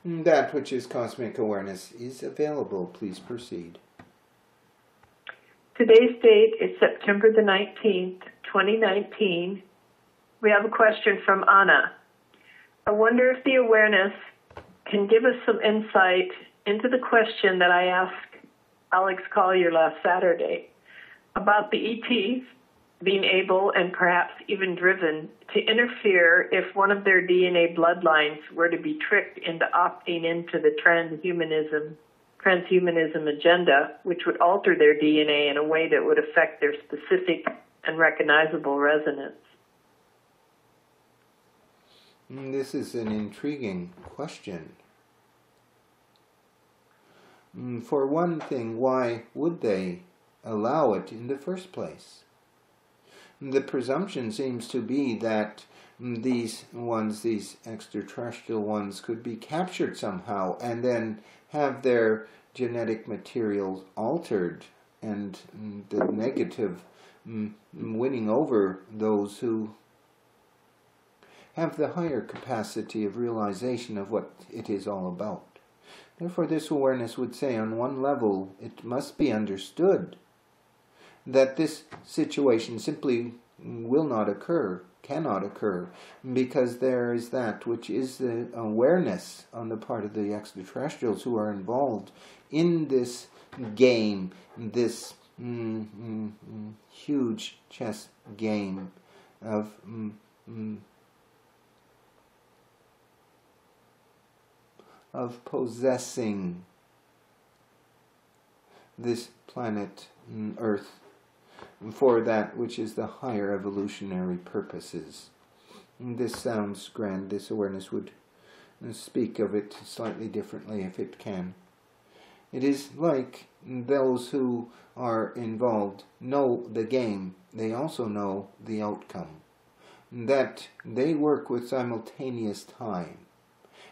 That which is cosmic awareness is available. Please proceed. Today's date is September the 19th, 2019. We have a question from Anna. I wonder if the awareness can give us some insight into the question that I asked Alex Collier last Saturday about the ETs being able and perhaps even driven to interfere if one of their DNA bloodlines were to be tricked into opting into the transhumanism agenda, which would alter their DNA in a way that would affect their specific and recognizable resonance. This is an intriguing question. For one thing, why would they allow it in the first place? The presumption seems to be that these extraterrestrial ones, could be captured somehow and then have their genetic material altered, and the negative winning over those who have the higher capacity of realization of what it is all about. Therefore, this awareness would say, on one level, it must be understood that this situation simply will not occur, cannot occur, because there is that which is the awareness on the part of the extraterrestrials who are involved in this game, this huge chess game of possessing this planet Earth for that which is the higher evolutionary purposes. This sounds grand. This awareness would speak of it slightly differently if it can. It is like those who are involved know the game. They also know the outcome. That they work with simultaneous time.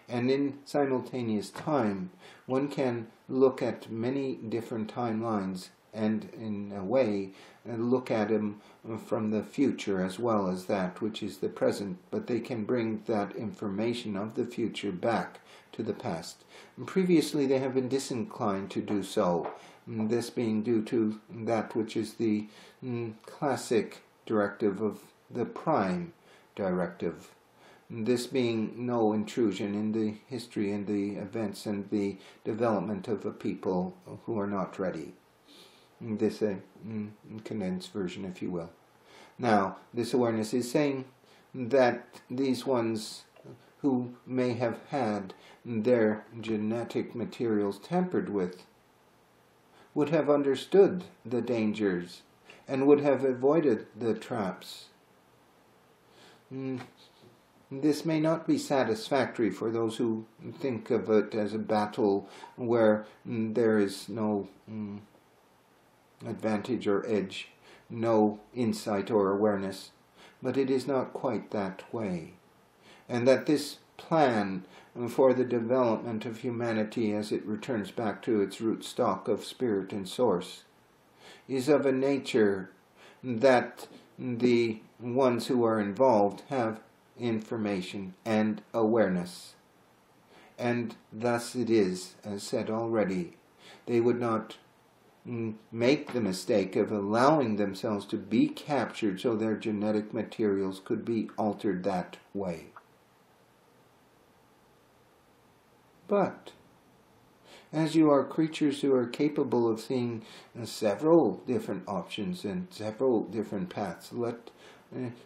And in simultaneous time, one can look at many different timelines and, in a way, look at them from the future as well as that which is the present, but they can bring that information of the future back to the past. And previously they have been disinclined to do so, this being due to that which is the classic directive of the prime directive. This being no intrusion in the history and the events and the development of a people who are not ready. This condensed version, if you will. Now, this awareness is saying that these ones who may have had their genetic materials tampered with would have understood the dangers and would have avoided the traps. This may not be satisfactory for those who think of it as a battle where there is no advantage or edge, no insight or awareness, but it is not quite that way. And that this plan for the development of humanity as it returns back to its root stock of spirit and source is of a nature that the ones who are involved have information and awareness. And thus it is, as said already, they would not make the mistake of allowing themselves to be captured so their genetic materials could be altered that way. But as you are creatures who are capable of seeing several different options and several different paths, let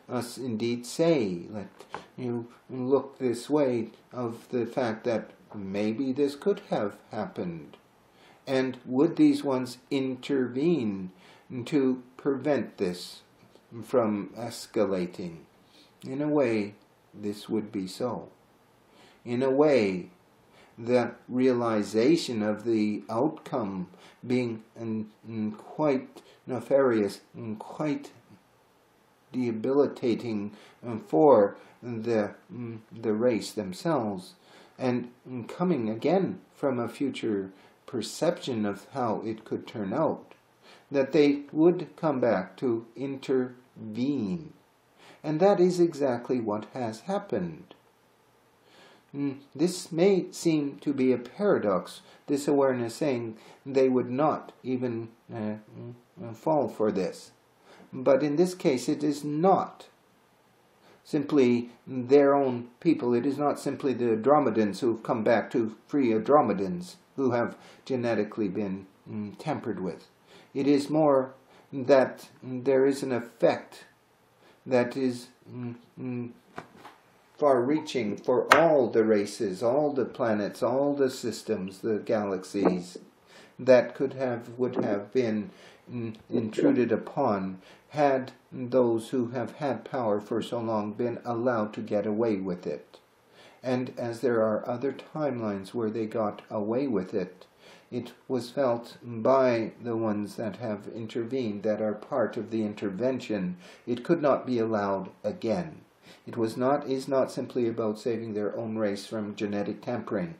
us indeed say, let you look this way of the fact that maybe this could have happened. And would these ones intervene to prevent this from escalating? In a way, this would be so. In a way, the realization of the outcome being quite nefarious and quite debilitating for the race themselves, and coming again from a future perception of how it could turn out, that they would come back to intervene. And that is exactly what has happened. this may seem to be a paradox, this awareness saying they would not even fall for this. But in this case, it is not simply their own people. It is not simply the Andromedans who have come back to free Andromedans who have genetically been tampered with. It is more that there is an effect that is far-reaching for all the races, all the planets, all the systems, the galaxies, that would have been intruded upon had those who have had power for so long been allowed to get away with it. And as there are other timelines where they got away with it, it was felt by the ones that have intervened, that are part of the intervention, it could not be allowed again. It is not simply about saving their own race from genetic tampering,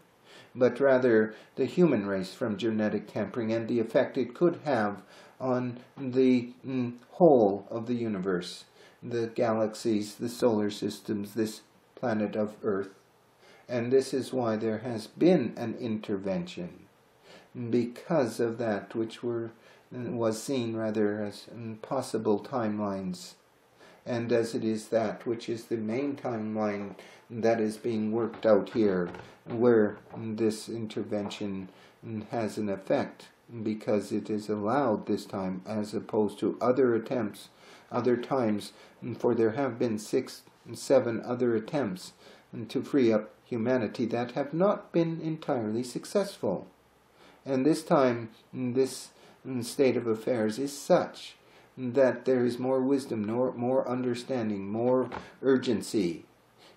but rather the human race from genetic tampering and the effect it could have on the whole of the universe, the galaxies, the solar systems, this planet of Earth. And this is why there has been an intervention, because of that which was seen rather as possible timelines, and as it is that which is the main timeline that is being worked out here, where this intervention has an effect, because it is allowed this time, as opposed to other attempts, other times, for there have been 6, 7 other attempts to free up humanity that have not been entirely successful. And this time, this state of affairs is such that there is more wisdom, more understanding, more urgency,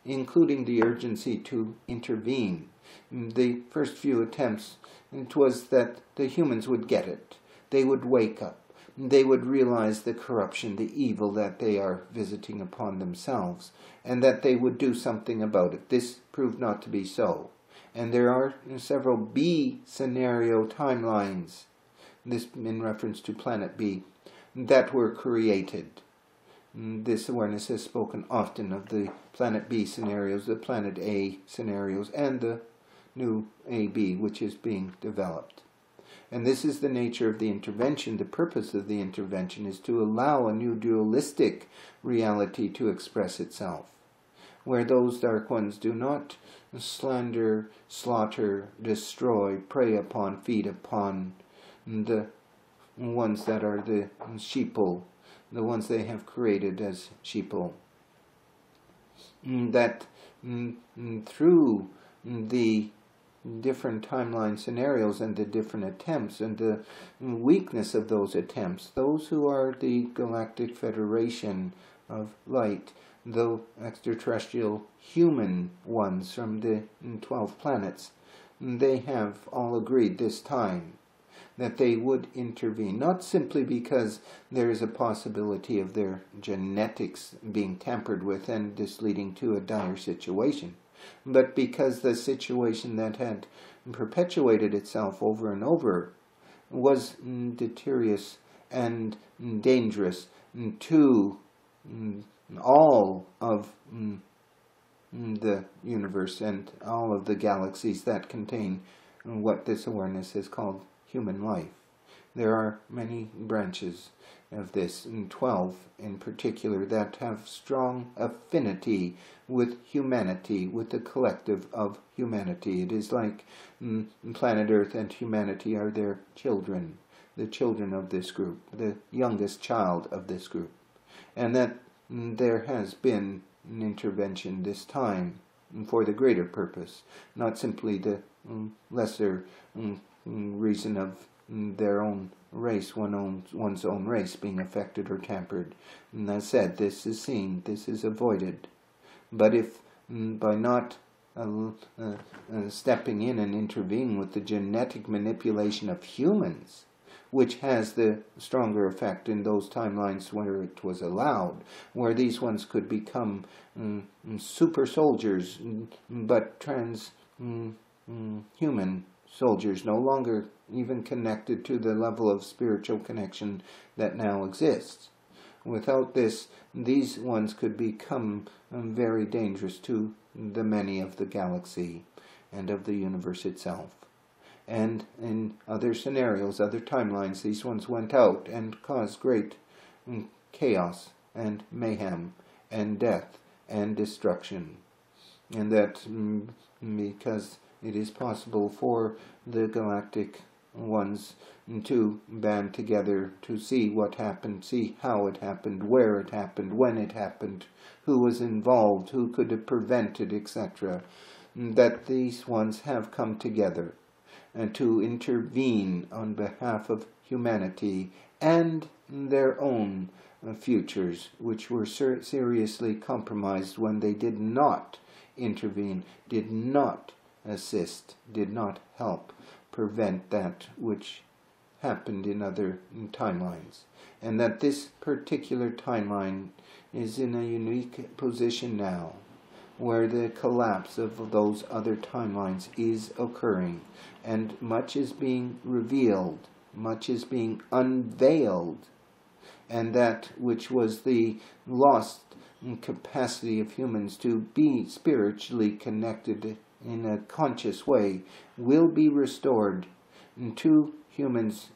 including the urgency to intervene. The first few attempts, it was that the humans would get it. They would wake up. They would realize the corruption, the evil that they are visiting upon themselves, and that they would do something about it. This proved not to be so. And there are several B scenario timelines, this in reference to Planet B, that were created. This awareness has spoken often of the Planet B scenarios, the Planet A scenarios, and the new AB, which is being developed. And this is the nature of the intervention. The purpose of the intervention is to allow a new dualistic reality to express itself, where those dark ones do not slander, slaughter, destroy, prey upon, feed upon the ones that are the sheeple, the ones they have created as sheeple. That through the different timeline scenarios and the different attempts and the weakness of those attempts, those who are the Galactic Federation of Light, the extraterrestrial human ones from the 12 planets, they have all agreed this time that they would intervene, not simply because there is a possibility of their genetics being tampered with and this leading to a dire situation, but because the situation that had perpetuated itself over and over was deleterious and dangerous to all of the universe and all of the galaxies that contain what this awareness is called human life. There are many branches of this, and 12 in particular, that have strong affinity with humanity, with the collective of humanity. It is like planet Earth and humanity are their children, the children of this group, the youngest child of this group. And that there has been an intervention this time for the greater purpose, not simply the lesser reason of their own race, one's own race being affected or tampered. And as said, this is seen, this is avoided. But if by not stepping in and intervening with the genetic manipulation of humans, which has the stronger effect in those timelines where it was allowed, where these ones could become super soldiers, but human soldiers, no longer even connected to the level of spiritual connection that now exists. Without this, these ones could become very dangerous to the many of the galaxy and of the universe itself. And in other scenarios, other timelines, these ones went out and caused great chaos and mayhem and death and destruction. And that because it is possible for the galactic ones to band together to see what happened, see how it happened, where it happened, when it happened, who was involved, who could have prevented, etc. That these ones have come together and to intervene on behalf of humanity and their own futures, which were seriously compromised when they did not intervene, did not assist, did not help prevent that which happened in other timelines. And that this particular timeline is in a unique position now, where the collapse of those other timelines is occurring, and much is being revealed, much is being unveiled, and that which was the lost capacity of humans to be spiritually connected in a conscious way will be restored to humans,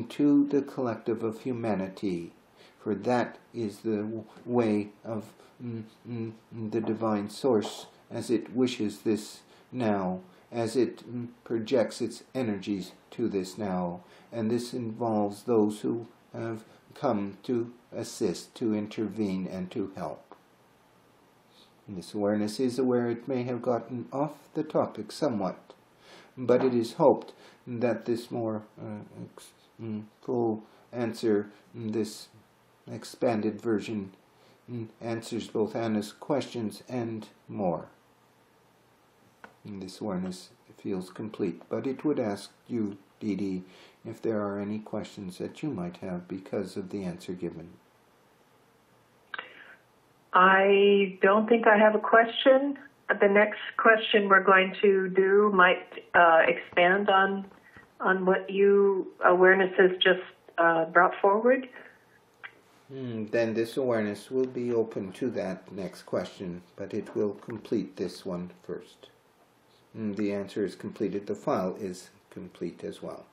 to the collective of humanity. For that is the way of the divine source as it wishes this now, as it projects its energies to this now. And this involves those who have come to assist, to intervene, and to help. And this awareness is aware it may have gotten off the topic somewhat, but it is hoped that this more full answer, this expanded version, answers both Anna's questions and more. And this awareness feels complete, but it would ask you, Dee Dee, if there are any questions that you might have because of the answer given. I don't think I have a question. The next question we're going to do might expand on what you awareness has just brought forward. Then this awareness will be open to that next question, but it will complete this one first. The answer is completed. The file is complete as well.